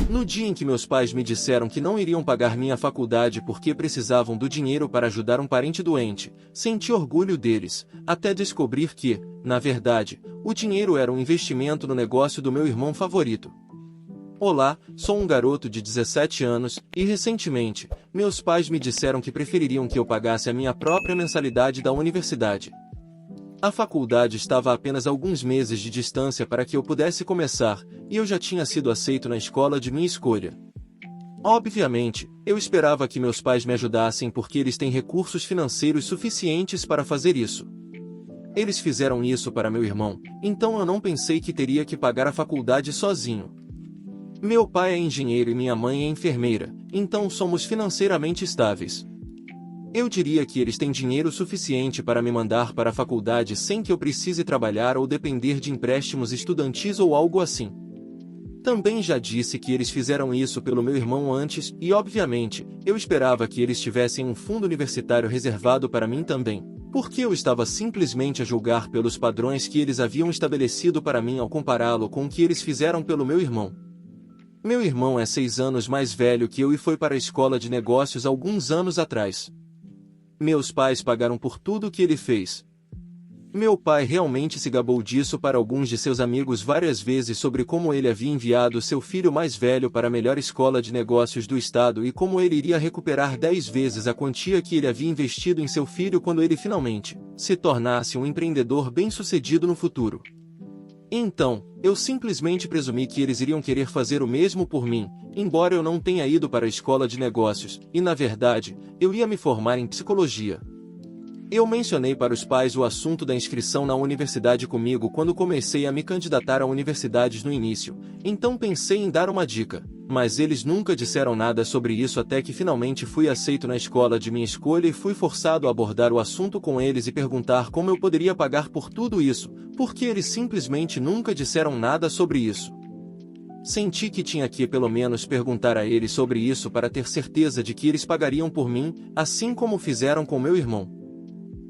No dia em que meus pais me disseram que não iriam pagar minha faculdade porque precisavam do dinheiro para ajudar um parente doente, senti orgulho deles, até descobrir que, na verdade, o dinheiro era um investimento no negócio do meu irmão favorito. Olá, sou um garoto de 17 anos, e recentemente, meus pais me disseram que prefeririam que eu pagasse a minha própria mensalidade da universidade. A faculdade estava a apenas alguns meses de distância para que eu pudesse começar, e eu já tinha sido aceito na escola de minha escolha. Obviamente, eu esperava que meus pais me ajudassem porque eles têm recursos financeiros suficientes para fazer isso. Eles fizeram isso para meu irmão, então eu não pensei que teria que pagar a faculdade sozinho. Meu pai é engenheiro e minha mãe é enfermeira, então somos financeiramente estáveis. Eu diria que eles têm dinheiro suficiente para me mandar para a faculdade sem que eu precise trabalhar ou depender de empréstimos estudantis ou algo assim. Também já disse que eles fizeram isso pelo meu irmão antes e, obviamente, eu esperava que eles tivessem um fundo universitário reservado para mim também, porque eu estava simplesmente a julgar pelos padrões que eles haviam estabelecido para mim ao compará-lo com o que eles fizeram pelo meu irmão. Meu irmão é 6 anos mais velho que eu e foi para a escola de negócios alguns anos atrás. Meus pais pagaram por tudo o que ele fez. Meu pai realmente se gabou disso para alguns de seus amigos várias vezes sobre como ele havia enviado seu filho mais velho para a melhor escola de negócios do estado e como ele iria recuperar 10 vezes a quantia que ele havia investido em seu filho quando ele finalmente se tornasse um empreendedor bem-sucedido no futuro. Então, eu simplesmente presumi que eles iriam querer fazer o mesmo por mim, embora eu não tenha ido para a escola de negócios, e na verdade, eu ia me formar em psicologia. Eu mencionei para os pais o assunto da inscrição na universidade comigo quando comecei a me candidatar a universidades no início, então pensei em dar uma dica, mas eles nunca disseram nada sobre isso até que finalmente fui aceito na escola de minha escolha e fui forçado a abordar o assunto com eles e perguntar como eu poderia pagar por tudo isso, porque eles simplesmente nunca disseram nada sobre isso. Senti que tinha que pelo menos perguntar a eles sobre isso para ter certeza de que eles pagariam por mim, assim como fizeram com meu irmão.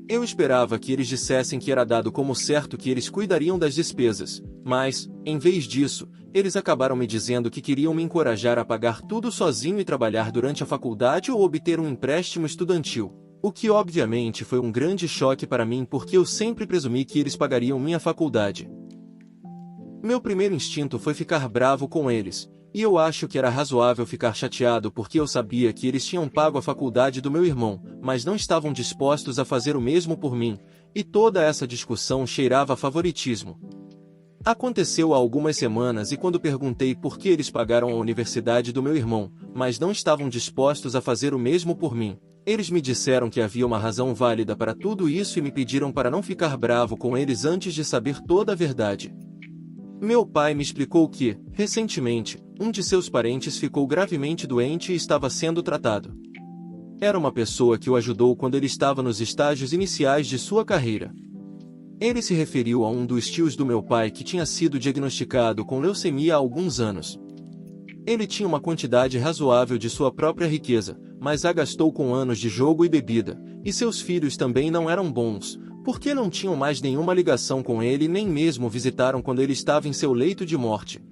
Eu esperava que eles dissessem que era dado como certo que eles cuidariam das despesas, mas, em vez disso, eles acabaram me dizendo que queriam me encorajar a pagar tudo sozinho e trabalhar durante a faculdade ou obter um empréstimo estudantil, o que obviamente foi um grande choque para mim porque eu sempre presumi que eles pagariam minha faculdade. Meu primeiro instinto foi ficar bravo com eles, e eu acho que era razoável ficar chateado porque eu sabia que eles tinham pago a faculdade do meu irmão, mas não estavam dispostos a fazer o mesmo por mim, e toda essa discussão cheirava a favoritismo. Aconteceu há algumas semanas e quando perguntei por que eles pagaram a universidade do meu irmão, mas não estavam dispostos a fazer o mesmo por mim, eles me disseram que havia uma razão válida para tudo isso e me pediram para não ficar bravo com eles antes de saber toda a verdade. Meu pai me explicou que, recentemente, um de seus parentes ficou gravemente doente e estava sendo tratado. Era uma pessoa que o ajudou quando ele estava nos estágios iniciais de sua carreira. Ele se referiu a um dos tios do meu pai que tinha sido diagnosticado com leucemia há alguns anos. Ele tinha uma quantidade razoável de sua própria riqueza, mas a gastou com anos de jogo e bebida, e seus filhos também não eram bons, porque não tinham mais nenhuma ligação com ele nem mesmo visitaram quando ele estava em seu leito de morte.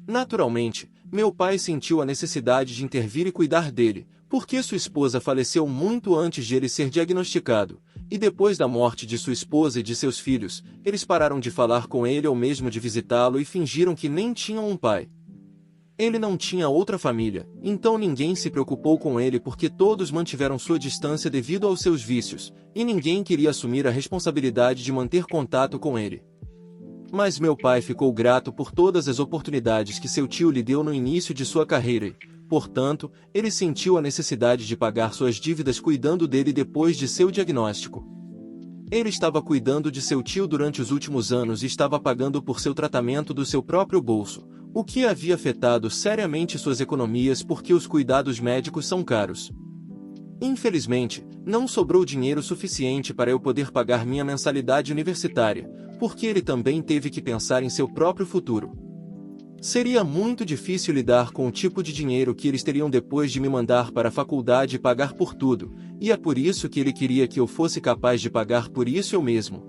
Naturalmente, meu pai sentiu a necessidade de intervir e cuidar dele, porque sua esposa faleceu muito antes de ele ser diagnosticado, e depois da morte de sua esposa e de seus filhos, eles pararam de falar com ele ou mesmo de visitá-lo e fingiram que nem tinham um pai. Ele não tinha outra família, então ninguém se preocupou com ele porque todos mantiveram sua distância devido aos seus vícios, e ninguém queria assumir a responsabilidade de manter contato com ele. Mas meu pai ficou grato por todas as oportunidades que seu tio lhe deu no início de sua carreira e, portanto, ele sentiu a necessidade de pagar suas dívidas cuidando dele depois de seu diagnóstico. Ele estava cuidando de seu tio durante os últimos anos e estava pagando por seu tratamento do seu próprio bolso, o que havia afetado seriamente suas economias porque os cuidados médicos são caros. Infelizmente, não sobrou dinheiro suficiente para eu poder pagar minha mensalidade universitária, porque ele também teve que pensar em seu próprio futuro. Seria muito difícil lidar com o tipo de dinheiro que eles teriam depois de me mandar para a faculdade e pagar por tudo, e é por isso que ele queria que eu fosse capaz de pagar por isso eu mesmo.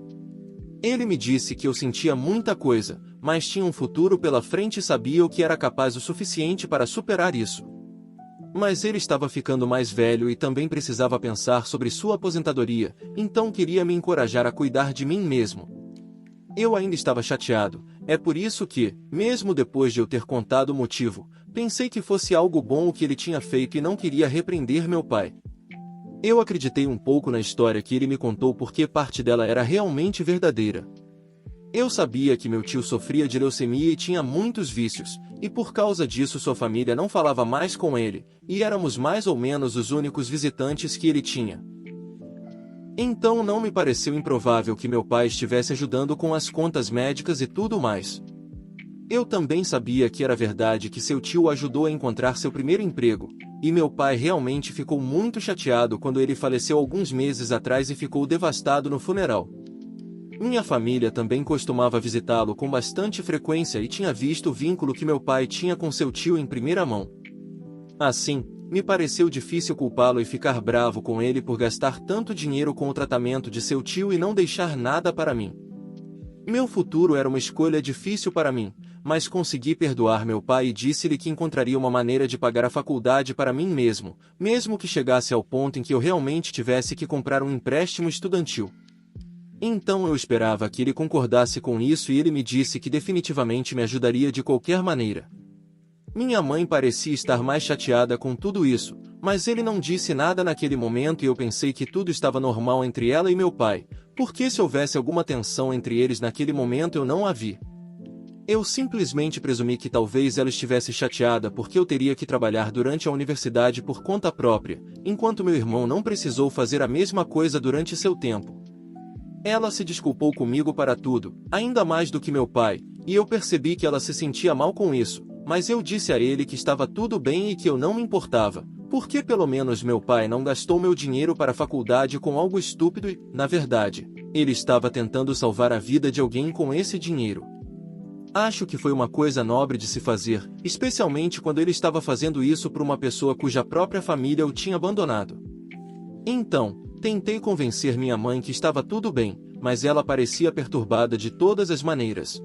Ele me disse que eu sentia muita coisa, mas tinha um futuro pela frente e sabia o que era capaz o suficiente para superar isso. Mas ele estava ficando mais velho e também precisava pensar sobre sua aposentadoria, então queria me encorajar a cuidar de mim mesmo. Eu ainda estava chateado, é por isso que, mesmo depois de eu ter contado o motivo, pensei que fosse algo bom o que ele tinha feito e não queria repreender meu pai. Eu acreditei um pouco na história que ele me contou porque parte dela era realmente verdadeira. Eu sabia que meu tio sofria de leucemia e tinha muitos vícios, e por causa disso sua família não falava mais com ele, e éramos mais ou menos os únicos visitantes que ele tinha. Então não me pareceu improvável que meu pai estivesse ajudando com as contas médicas e tudo mais. Eu também sabia que era verdade que seu tio o ajudou a encontrar seu primeiro emprego, e meu pai realmente ficou muito chateado quando ele faleceu alguns meses atrás e ficou devastado no funeral. Minha família também costumava visitá-lo com bastante frequência e tinha visto o vínculo que meu pai tinha com seu tio em primeira mão. Assim, me pareceu difícil culpá-lo e ficar bravo com ele por gastar tanto dinheiro com o tratamento de seu tio e não deixar nada para mim. Meu futuro era uma escolha difícil para mim, mas consegui perdoar meu pai e disse-lhe que encontraria uma maneira de pagar a faculdade para mim mesmo, mesmo que chegasse ao ponto em que eu realmente tivesse que comprar um empréstimo estudantil. Então eu esperava que ele concordasse com isso e ele me disse que definitivamente me ajudaria de qualquer maneira. Minha mãe parecia estar mais chateada com tudo isso, mas ele não disse nada naquele momento e eu pensei que tudo estava normal entre ela e meu pai, porque se houvesse alguma tensão entre eles naquele momento eu não a vi. Eu simplesmente presumi que talvez ela estivesse chateada porque eu teria que trabalhar durante a universidade por conta própria, enquanto meu irmão não precisou fazer a mesma coisa durante seu tempo. Ela se desculpou comigo para tudo, ainda mais do que meu pai, e eu percebi que ela se sentia mal com isso, mas eu disse a ele que estava tudo bem e que eu não me importava, porque pelo menos meu pai não gastou meu dinheiro para a faculdade com algo estúpido e, na verdade, ele estava tentando salvar a vida de alguém com esse dinheiro. Acho que foi uma coisa nobre de se fazer, especialmente quando ele estava fazendo isso por uma pessoa cuja própria família o tinha abandonado. Então, tentei convencer minha mãe que estava tudo bem, mas ela parecia perturbada de todas as maneiras.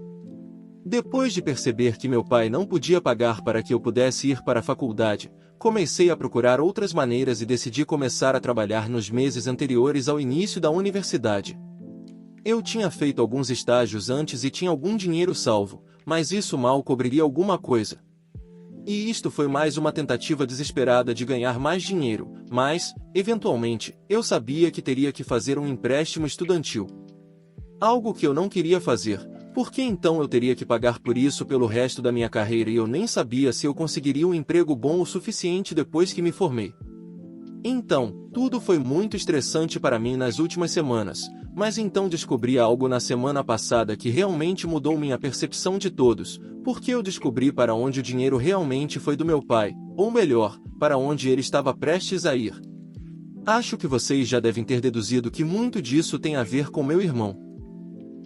Depois de perceber que meu pai não podia pagar para que eu pudesse ir para a faculdade, comecei a procurar outras maneiras e decidi começar a trabalhar nos meses anteriores ao início da universidade. Eu tinha feito alguns estágios antes e tinha algum dinheiro salvo, mas isso mal cobriria alguma coisa. E isto foi mais uma tentativa desesperada de ganhar mais dinheiro, mas, eventualmente, eu sabia que teria que fazer um empréstimo estudantil. Algo que eu não queria fazer, porque então eu teria que pagar por isso pelo resto da minha carreira e eu nem sabia se eu conseguiria um emprego bom o suficiente depois que me formei. Então, tudo foi muito estressante para mim nas últimas semanas, mas então descobri algo na semana passada que realmente mudou minha percepção de todos, porque eu descobri para onde o dinheiro realmente foi do meu pai, ou melhor, para onde ele estava prestes a ir. Acho que vocês já devem ter deduzido que muito disso tem a ver com meu irmão.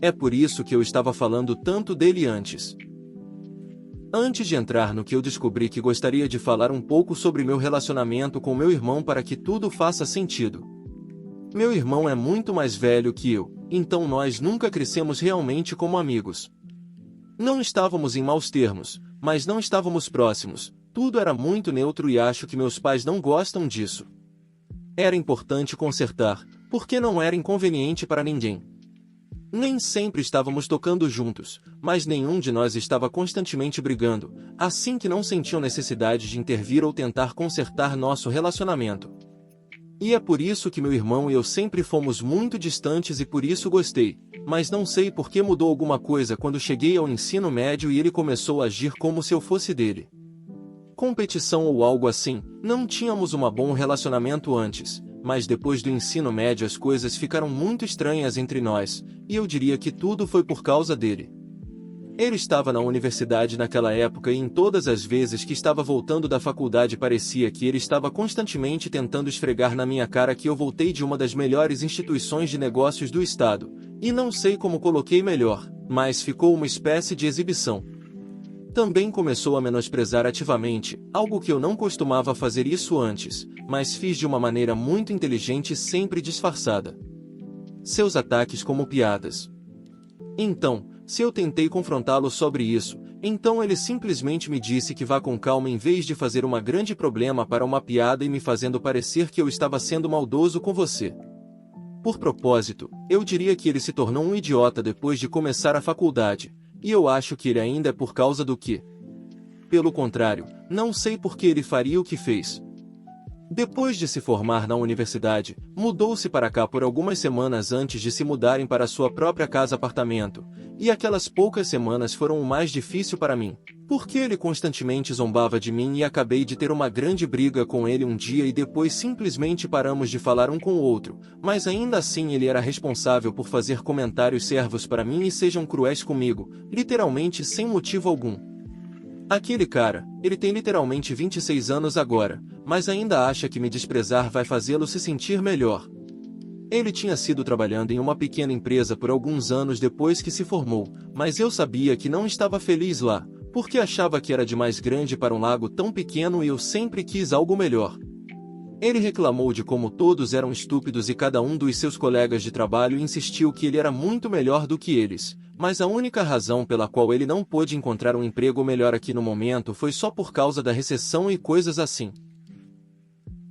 É por isso que eu estava falando tanto dele antes. Antes de entrar no que eu descobri que gostaria de falar um pouco sobre meu relacionamento com meu irmão para que tudo faça sentido. Meu irmão é muito mais velho que eu, então nós nunca crescemos realmente como amigos. Não estávamos em maus termos, mas não estávamos próximos, tudo era muito neutro e acho que meus pais não gostam disso. Era importante consertar, porque não era inconveniente para ninguém. Nem sempre estávamos tocando juntos, mas nenhum de nós estava constantemente brigando, assim que não sentiam necessidade de intervir ou tentar consertar nosso relacionamento. E é por isso que meu irmão e eu sempre fomos muito distantes e por isso gostei, mas não sei por que mudou alguma coisa quando cheguei ao ensino médio e ele começou a agir como se eu fosse dele. Competição ou algo assim, não tínhamos um bom relacionamento antes, mas depois do ensino médio as coisas ficaram muito estranhas entre nós, e eu diria que tudo foi por causa dele. Ele estava na universidade naquela época e em todas as vezes que estava voltando da faculdade parecia que ele estava constantemente tentando esfregar na minha cara que eu voltei de uma das melhores instituições de negócios do estado, e não sei como coloquei melhor, mas ficou uma espécie de exibição. Também começou a menosprezar ativamente, algo que eu não costumava fazer isso antes, mas fiz de uma maneira muito inteligente e sempre disfarçada. Seus ataques como piadas. Então, se eu tentei confrontá-lo sobre isso, então ele simplesmente me disse que vá com calma em vez de fazer uma grande problema para uma piada e me fazendo parecer que eu estava sendo maldoso com você. Por propósito, eu diria que ele se tornou um idiota depois de começar a faculdade, e eu acho que ele ainda é por causa do que. Pelo contrário, não sei por que ele faria o que fez. Depois de se formar na universidade, mudou-se para cá por algumas semanas antes de se mudarem para sua própria casa-apartamento, e aquelas poucas semanas foram o mais difícil para mim, porque ele constantemente zombava de mim e acabei de ter uma grande briga com ele um dia e depois simplesmente paramos de falar um com o outro, mas ainda assim ele era responsável por fazer comentários servos para mim e sejam cruéis comigo, literalmente sem motivo algum. Aquele cara, ele tem literalmente 26 anos agora, mas ainda acha que me desprezar vai fazê-lo se sentir melhor. Ele tinha sido trabalhando em uma pequena empresa por alguns anos depois que se formou, mas eu sabia que não estava feliz lá, porque achava que era demais grande para um lago tão pequeno e eu sempre quis algo melhor. Ele reclamou de como todos eram estúpidos e cada um dos seus colegas de trabalho insistiu que ele era muito melhor do que eles, mas a única razão pela qual ele não pôde encontrar um emprego melhor aqui no momento foi só por causa da recessão e coisas assim.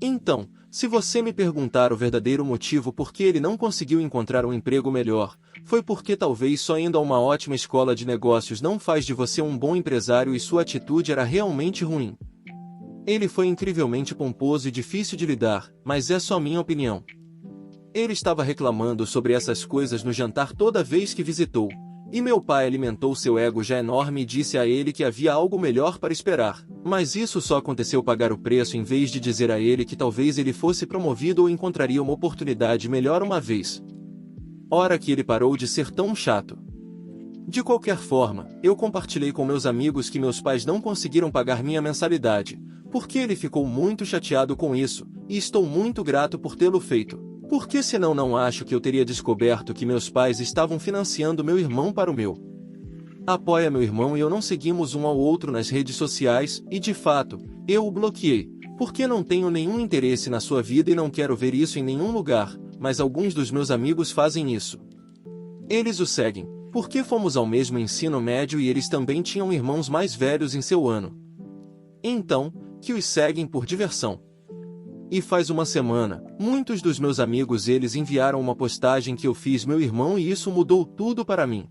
Então, se você me perguntar o verdadeiro motivo por que ele não conseguiu encontrar um emprego melhor, foi porque talvez só indo a uma ótima escola de negócios não faz de você um bom empresário e sua atitude era realmente ruim. Ele foi incrivelmente pomposo e difícil de lidar, mas é só minha opinião. Ele estava reclamando sobre essas coisas no jantar toda vez que visitou, e meu pai alimentou seu ego já enorme e disse a ele que havia algo melhor para esperar, mas isso só aconteceu pagar o preço em vez de dizer a ele que talvez ele fosse promovido ou encontraria uma oportunidade melhor uma vez. Ora que ele parou de ser tão chato. De qualquer forma, eu compartilhei com meus amigos que meus pais não conseguiram pagar minha mensalidade, porque ele ficou muito chateado com isso, e estou muito grato por tê-lo feito, porque senão não acho que eu teria descoberto que meus pais estavam financiando meu irmão para o meu. Apoia meu irmão e eu não seguimos um ao outro nas redes sociais, e de fato, eu o bloqueei, porque não tenho nenhum interesse na sua vida e não quero ver isso em nenhum lugar, mas alguns dos meus amigos fazem isso. Eles o seguem, porque fomos ao mesmo ensino médio e eles também tinham irmãos mais velhos em seu ano. Então, que os seguem por diversão. E faz uma semana, muitos dos meus amigos eles enviaram uma postagem que eu fiz meu irmão e isso mudou tudo para mim.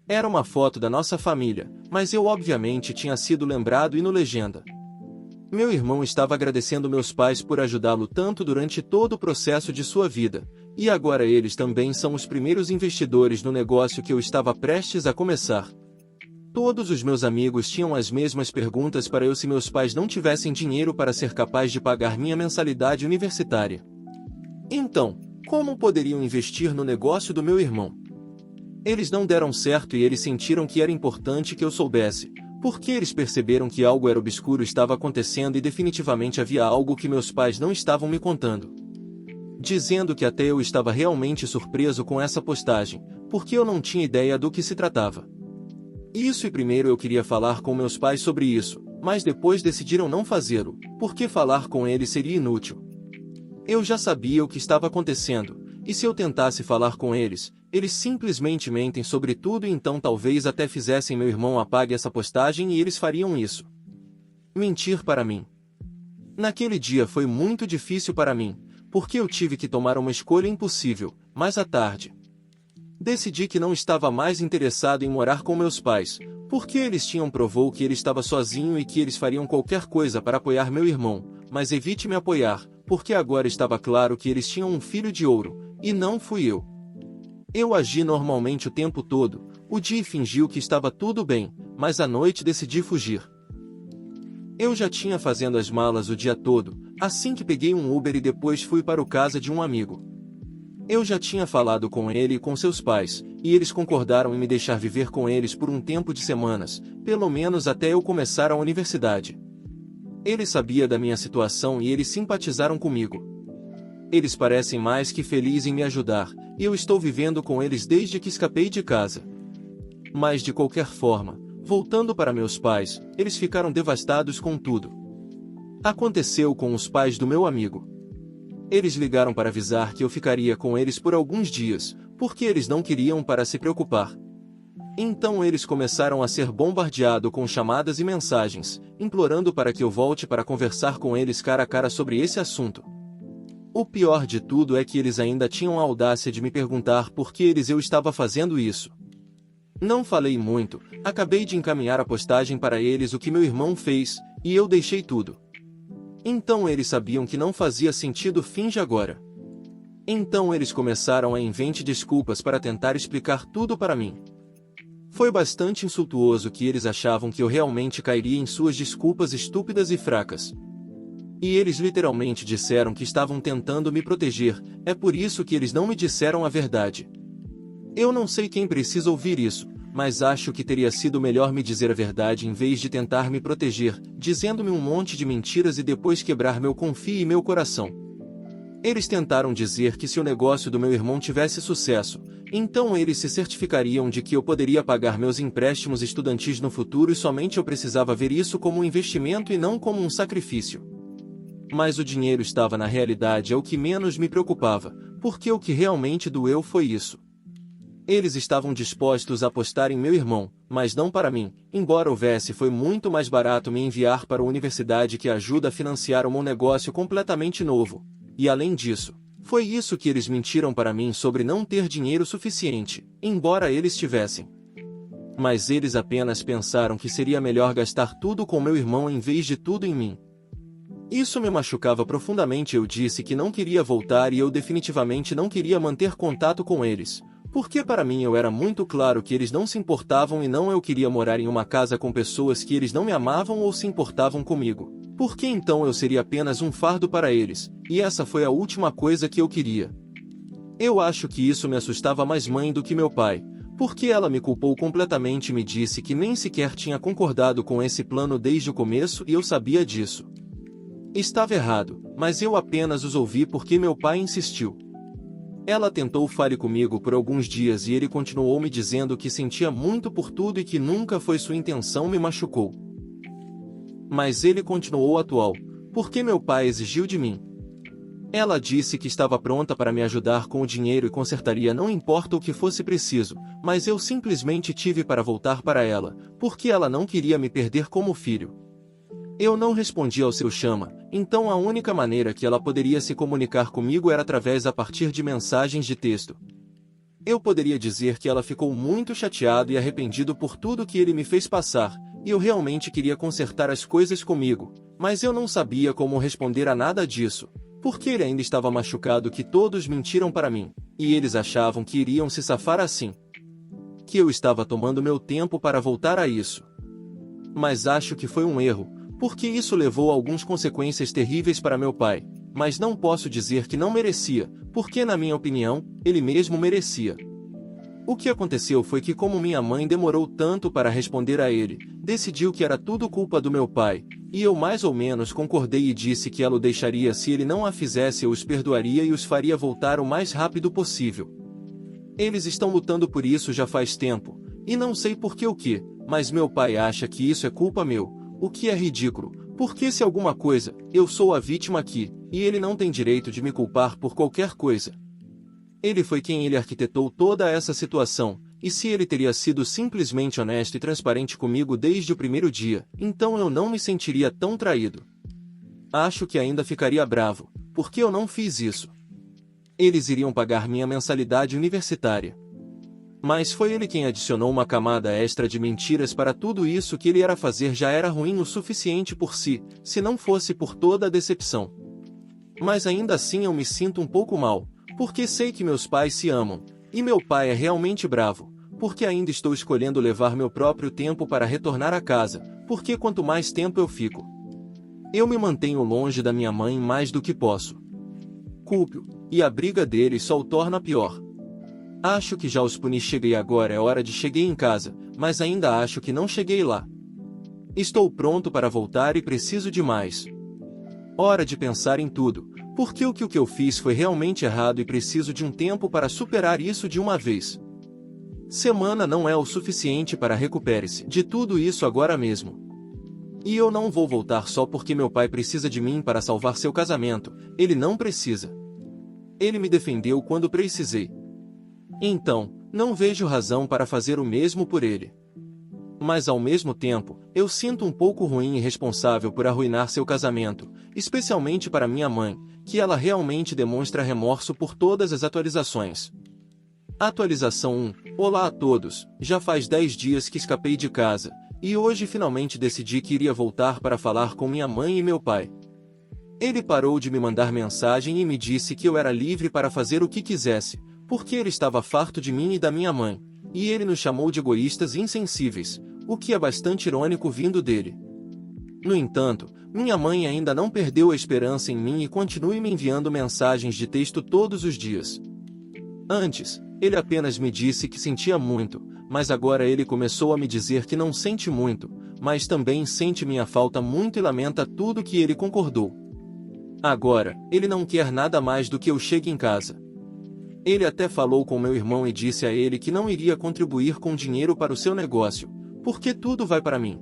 Era uma foto da nossa família, mas eu obviamente tinha sido lembrado e no legenda. Meu irmão estava agradecendo meus pais por ajudá-lo tanto durante todo o processo de sua vida, e agora eles também são os primeiros investidores no negócio que eu estava prestes a começar. Todos os meus amigos tinham as mesmas perguntas para eu se meus pais não tivessem dinheiro para ser capaz de pagar minha mensalidade universitária. Então, como poderiam investir no negócio do meu irmão? Eles não deram certo e eles sentiram que era importante que eu soubesse, porque eles perceberam que algo era obscuro estava acontecendo e definitivamente havia algo que meus pais não estavam me contando. Dizendo que até eu estava realmente surpreso com essa postagem, porque eu não tinha ideia do que se tratava. Isso e primeiro eu queria falar com meus pais sobre isso, mas depois decidiram não fazê-lo, porque falar com eles seria inútil. Eu já sabia o que estava acontecendo, e se eu tentasse falar com eles, eles simplesmente mentem sobre tudo e então talvez até fizessem meu irmão apague essa postagem e eles fariam isso. Mentir para mim. Naquele dia foi muito difícil para mim, porque eu tive que tomar uma escolha impossível, mas à tarde. Decidi que não estava mais interessado em morar com meus pais, porque eles tinham provou que ele estava sozinho e que eles fariam qualquer coisa para apoiar meu irmão, mas evite me apoiar, porque agora estava claro que eles tinham um filho de ouro, e não fui eu. Eu agi normalmente o tempo todo, o dia fingiu que estava tudo bem, mas à noite decidi fugir. Eu já tinha fazendo as malas o dia todo, assim que peguei um Uber e depois fui para a casa de um amigo. Eu já tinha falado com ele e com seus pais, e eles concordaram em me deixar viver com eles por um tempo de semanas, pelo menos até eu começar a universidade. Ele sabia da minha situação e eles simpatizaram comigo. Eles parecem mais que felizes em me ajudar, e eu estou vivendo com eles desde que escapei de casa. Mas de qualquer forma, voltando para meus pais, eles ficaram devastados com tudo. Aconteceu com os pais do meu amigo. Eles ligaram para avisar que eu ficaria com eles por alguns dias, porque eles não queriam para se preocupar. Então eles começaram a ser bombardeados com chamadas e mensagens, implorando para que eu volte para conversar com eles cara a cara sobre esse assunto. O pior de tudo é que eles ainda tinham a audácia de me perguntar por que eu estava fazendo isso. Não falei muito, acabei de encaminhar a postagem para eles o que meu irmão fez, e eu deixei tudo. Então eles sabiam que não fazia sentido finge agora. Então eles começaram a inventar desculpas para tentar explicar tudo para mim. Foi bastante insultuoso que eles achavam que eu realmente cairia em suas desculpas estúpidas e fracas. E eles literalmente disseram que estavam tentando me proteger, é por isso que eles não me disseram a verdade. Eu não sei quem precisa ouvir isso, mas acho que teria sido melhor me dizer a verdade em vez de tentar me proteger, dizendo-me um monte de mentiras e depois quebrar meu confio e meu coração. Eles tentaram dizer que se o negócio do meu irmão tivesse sucesso, então eles se certificariam de que eu poderia pagar meus empréstimos estudantis no futuro e somente eu precisava ver isso como um investimento e não como um sacrifício. Mas o dinheiro estava na realidade o que menos me preocupava, porque o que realmente doeu foi isso. Eles estavam dispostos a apostar em meu irmão, mas não para mim, embora houvesse foi muito mais barato me enviar para a universidade que ajuda a financiar um negócio completamente novo. E além disso, foi isso que eles mentiram para mim sobre não ter dinheiro suficiente, embora eles tivessem. Mas eles apenas pensaram que seria melhor gastar tudo com meu irmão em vez de tudo em mim. Isso me machucava profundamente. Eu disse que não queria voltar e eu definitivamente não queria manter contato com eles, porque para mim eu era muito claro que eles não se importavam e não eu queria morar em uma casa com pessoas que eles não me amavam ou se importavam comigo. Porque então eu seria apenas um fardo para eles, e essa foi a última coisa que eu queria. Eu acho que isso me assustava mais mãe do que meu pai, porque ela me culpou completamente e me disse que nem sequer tinha concordado com esse plano desde o começo e eu sabia disso. Estava errado, mas eu apenas os ouvi porque meu pai insistiu. Ela tentou falar comigo por alguns dias e ele continuou me dizendo que sentia muito por tudo e que nunca foi sua intenção me machucou. Mas ele continuou atual, porque meu pai exigiu de mim. Ela disse que estava pronta para me ajudar com o dinheiro e consertaria não importa o que fosse preciso, mas eu simplesmente tive para voltar para ela, porque ela não queria me perder como filho. Eu não respondi ao seu chama, então a única maneira que ela poderia se comunicar comigo era através a partir de mensagens de texto. Eu poderia dizer que ela ficou muito chateado e arrependido por tudo que ele me fez passar, e eu realmente queria consertar as coisas comigo, mas eu não sabia como responder a nada disso, porque ele ainda estava machucado que todos mentiram para mim, e eles achavam que iriam se safar assim. Que eu estava tomando meu tempo para voltar a isso. Mas acho que foi um erro, porque isso levou a algumas consequências terríveis para meu pai, mas não posso dizer que não merecia, porque na minha opinião, ele mesmo merecia. O que aconteceu foi que como minha mãe demorou tanto para responder a ele, decidiu que era tudo culpa do meu pai, e eu mais ou menos concordei e disse que ela o deixaria se ele não a fizesse, eu os perdoaria e os faria voltar o mais rápido possível. Eles estão lutando por isso já faz tempo, e não sei por que o que, mas meu pai acha que isso é culpa meu, o que é ridículo, porque se alguma coisa, eu sou a vítima aqui, e ele não tem direito de me culpar por qualquer coisa. Ele foi quem ele arquitetou toda essa situação, e se ele teria sido simplesmente honesto e transparente comigo desde o primeiro dia, então eu não me sentiria tão traído. Acho que ainda ficaria bravo, porque eu não fiz isso. Eles iriam pagar minha mensalidade universitária. Mas foi ele quem adicionou uma camada extra de mentiras para tudo isso que ele era fazer já era ruim o suficiente por si, se não fosse por toda a decepção. Mas ainda assim eu me sinto um pouco mal, porque sei que meus pais se amam, e meu pai é realmente bravo, porque ainda estou escolhendo levar meu próprio tempo para retornar a casa, porque quanto mais tempo eu fico, eu me mantenho longe da minha mãe mais do que posso. Culpo, e a briga deles só o torna pior. Acho que já os puni. Cheguei agora, é hora de cheguei em casa, mas ainda acho que não cheguei lá. Estou pronto para voltar e preciso de mais. Hora de pensar em tudo, porque o que eu fiz foi realmente errado e preciso de um tempo para superar isso de uma vez. Semana não é o suficiente para recupere-se de tudo isso agora mesmo. E eu não vou voltar só porque meu pai precisa de mim para salvar seu casamento, ele não precisa. Ele me defendeu quando precisei. Então, Não vejo razão para fazer o mesmo por ele. Mas ao mesmo tempo, eu sinto um pouco ruim e responsável por arruinar seu casamento, especialmente para minha mãe, que ela realmente demonstra remorso por todas as atualizações. Atualização 1. Olá a todos, já faz 10 dias que escapei de casa, e hoje finalmente decidi que iria voltar para falar com minha mãe e meu pai. Ele parou de me mandar mensagem e me disse que eu era livre para fazer o que quisesse, porque ele estava farto de mim e da minha mãe, e ele nos chamou de egoístas e insensíveis, o que é bastante irônico vindo dele. No entanto, minha mãe ainda não perdeu a esperança em mim e continua me enviando mensagens de texto todos os dias. Antes, ele apenas me disse que sentia muito, mas agora ele começou a me dizer que não sente muito, mas também sente minha falta muito e lamenta tudo que ele concordou. Agora, ele não quer nada mais do que eu chegue em casa. Ele até falou com meu irmão e disse a ele que não iria contribuir com dinheiro para o seu negócio, porque tudo vai para mim.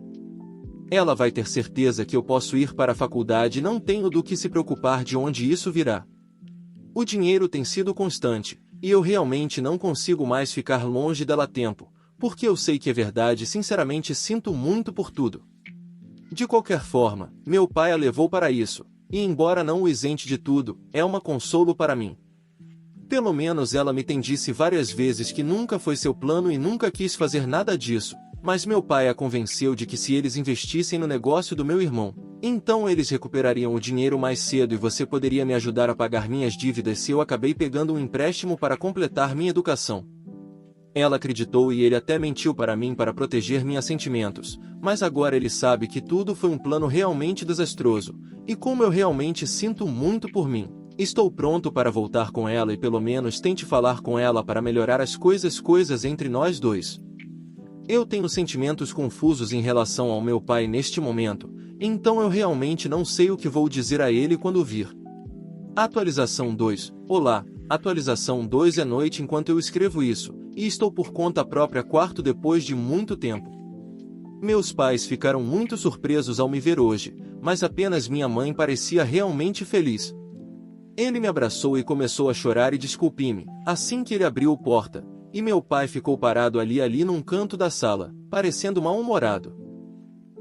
Ela vai ter certeza que eu posso ir para a faculdade e não tenho do que se preocupar de onde isso virá. O dinheiro tem sido constante, e eu realmente não consigo mais ficar longe dela a tempo, porque eu sei que é verdade e sinceramente sinto muito por tudo. De qualquer forma, meu pai a levou para isso. E embora não o isente de tudo, é uma consolo para mim. Pelo menos ela me tem disse várias vezes que nunca foi seu plano e nunca quis fazer nada disso, mas meu pai a convenceu de que se eles investissem no negócio do meu irmão, então eles recuperariam o dinheiro mais cedo e você poderia me ajudar a pagar minhas dívidas se eu acabei pegando um empréstimo para completar minha educação. Ela acreditou e ele até mentiu para mim para proteger meus sentimentos, mas agora ele sabe que tudo foi um plano realmente desastroso, e como eu realmente sinto muito por mim, estou pronto para voltar com ela e pelo menos tente falar com ela para melhorar as coisas entre nós dois. Eu tenho sentimentos confusos em relação ao meu pai neste momento, então eu realmente não sei o que vou dizer a ele quando vir. Atualização 2. Olá, atualização 2 é noite enquanto eu escrevo isso, e estou por conta própria quarto depois de muito tempo. Meus pais ficaram muito surpresos ao me ver hoje, mas apenas minha mãe parecia realmente feliz. Ele me abraçou e começou a chorar e desculpe-me, assim que ele abriu a porta, e meu pai ficou parado ali num canto da sala, parecendo mal-humorado.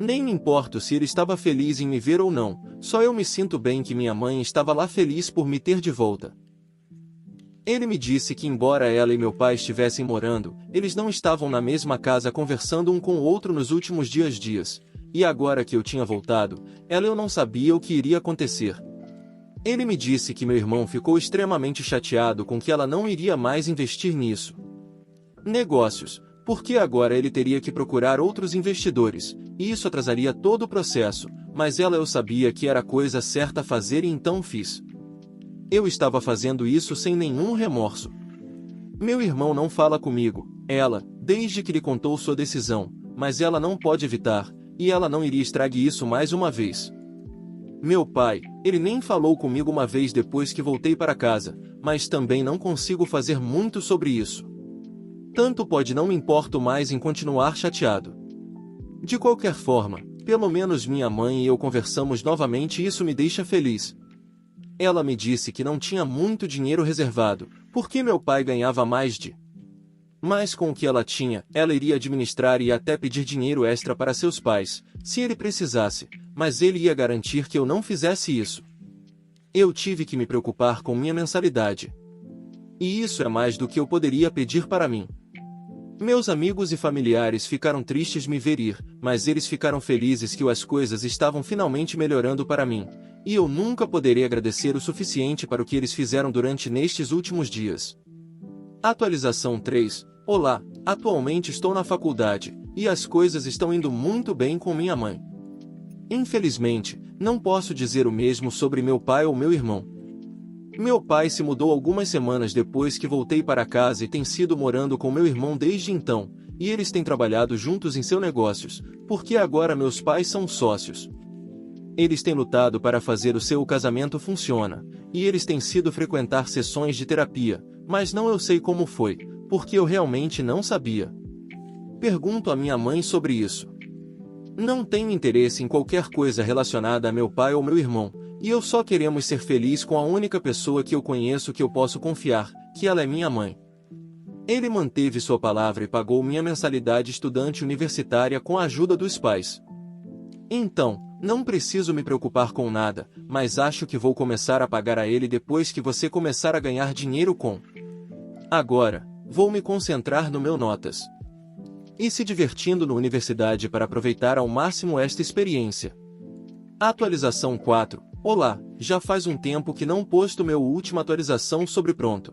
Nem me importo se ele estava feliz em me ver ou não, só eu me sinto bem que minha mãe estava lá feliz por me ter de volta. Ele me disse que embora ela e meu pai estivessem morando, eles não estavam na mesma casa conversando um com o outro nos últimos dias, e agora que eu tinha voltado, ela eu não sabia o que iria acontecer. Ele me disse que meu irmão ficou extremamente chateado com que ela não iria mais investir nisso. Negócios, porque agora ele teria que procurar outros investidores, e isso atrasaria todo o processo, mas ela eu sabia que era a coisa certa a fazer e então fiz. Eu estava fazendo isso sem nenhum remorso. Meu irmão não fala comigo, ela, desde que lhe contou sua decisão, mas ela não pode evitar, e ela não iria estragar isso mais uma vez. Meu pai, ele nem falou comigo uma vez depois que voltei para casa, mas também não consigo fazer muito sobre isso. Tanto pode não me importo mais em continuar chateado. De qualquer forma, pelo menos minha mãe e eu conversamos novamente e isso me deixa feliz. Ela me disse que não tinha muito dinheiro reservado, porque meu pai ganhava mais de. Mas com o que ela tinha, ela iria administrar e até pedir dinheiro extra para seus pais, se ele precisasse, mas ele ia garantir que eu não fizesse isso. Eu tive que me preocupar com minha mensalidade. E isso é mais do que eu poderia pedir para mim. Meus amigos e familiares ficaram tristes me ver ir, mas eles ficaram felizes que as coisas estavam finalmente melhorando para mim, e eu nunca poderei agradecer o suficiente para o que eles fizeram durante nestes últimos dias. Atualização 3. Olá, atualmente estou na faculdade, e as coisas estão indo muito bem com minha mãe. Infelizmente, não posso dizer o mesmo sobre meu pai ou meu irmão. Meu pai se mudou algumas semanas depois que voltei para casa e tem sido morando com meu irmão desde então, e eles têm trabalhado juntos em seus negócios, porque agora meus pais são sócios. Eles têm lutado para fazer o seu casamento funcionar, e eles têm sido frequentar sessões de terapia, mas não eu sei como foi, porque eu realmente não sabia. Pergunto à minha mãe sobre isso. Não tenho interesse em qualquer coisa relacionada a meu pai ou meu irmão, e eu só queremos ser felizes com a única pessoa que eu conheço que eu posso confiar, que ela é minha mãe. Ele manteve sua palavra e pagou minha mensalidade estudante universitária com a ajuda dos pais. Então, não preciso me preocupar com nada, mas acho que vou começar a pagar a ele depois que você começar a ganhar dinheiro com. Agora, vou me concentrar no meu notas. E se divertindo na universidade para aproveitar ao máximo esta experiência. Atualização 4. Olá, já faz um tempo que não posto minha última atualização sobre pronto.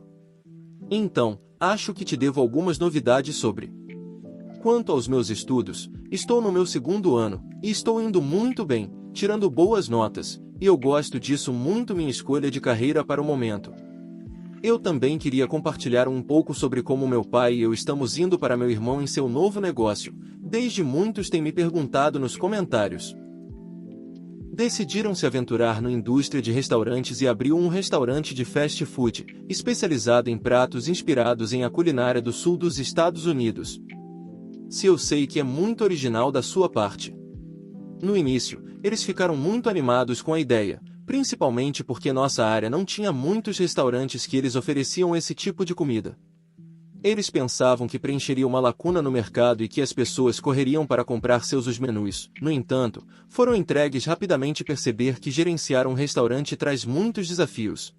Então, acho que te devo algumas novidades sobre. Quanto aos meus estudos, estou no meu 2º ano, e estou indo muito bem, tirando boas notas, e eu gosto disso muito minha escolha de carreira para o momento. Eu também queria compartilhar um pouco sobre como meu pai e eu estamos indo para meu irmão em seu novo negócio, desde muitos têm me perguntado nos comentários. Decidiram se aventurar na indústria de restaurantes e abriu um restaurante de fast food, especializado em pratos inspirados em a culinária do sul dos Estados Unidos. Se eu sei que é muito original da sua parte. No início, eles ficaram muito animados com a ideia, principalmente porque nossa área não tinha muitos restaurantes que eles ofereciam esse tipo de comida. Eles pensavam que preencheria uma lacuna no mercado e que as pessoas correriam para comprar seus menus. No entanto, foram entregues rapidamente perceber que gerenciar um restaurante traz muitos desafios.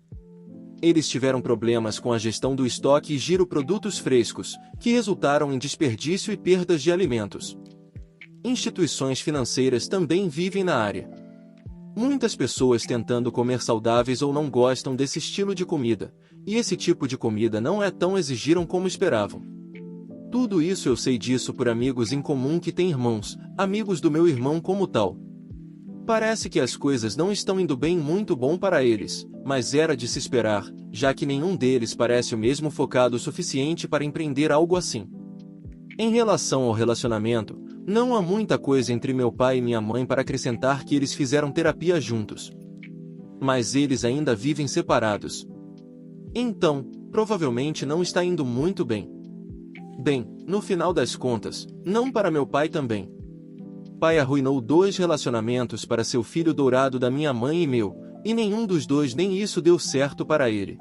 Eles tiveram problemas com a gestão do estoque e giro produtos frescos, que resultaram em desperdício e perdas de alimentos. Instituições financeiras também vivem na área. Muitas pessoas tentando comer saudáveis ou não gostam desse estilo de comida, e esse tipo de comida não é tão exigiram como esperavam. Tudo isso eu sei disso por amigos em comum que têm irmãos, amigos do meu irmão como tal. Parece que as coisas não estão indo bem muito bom para eles, mas era de se esperar, já que nenhum deles parece o mesmo focado o suficiente para empreender algo assim. Em relação ao relacionamento, não há muita coisa entre meu pai e minha mãe para acrescentar que eles fizeram terapia juntos. Mas eles ainda vivem separados. Então, provavelmente não está indo muito bem. Bem, no final das contas, não para meu pai também. Pai arruinou 2 relacionamentos para seu filho dourado da minha mãe e meu, e nenhum dos dois nem isso deu certo para ele.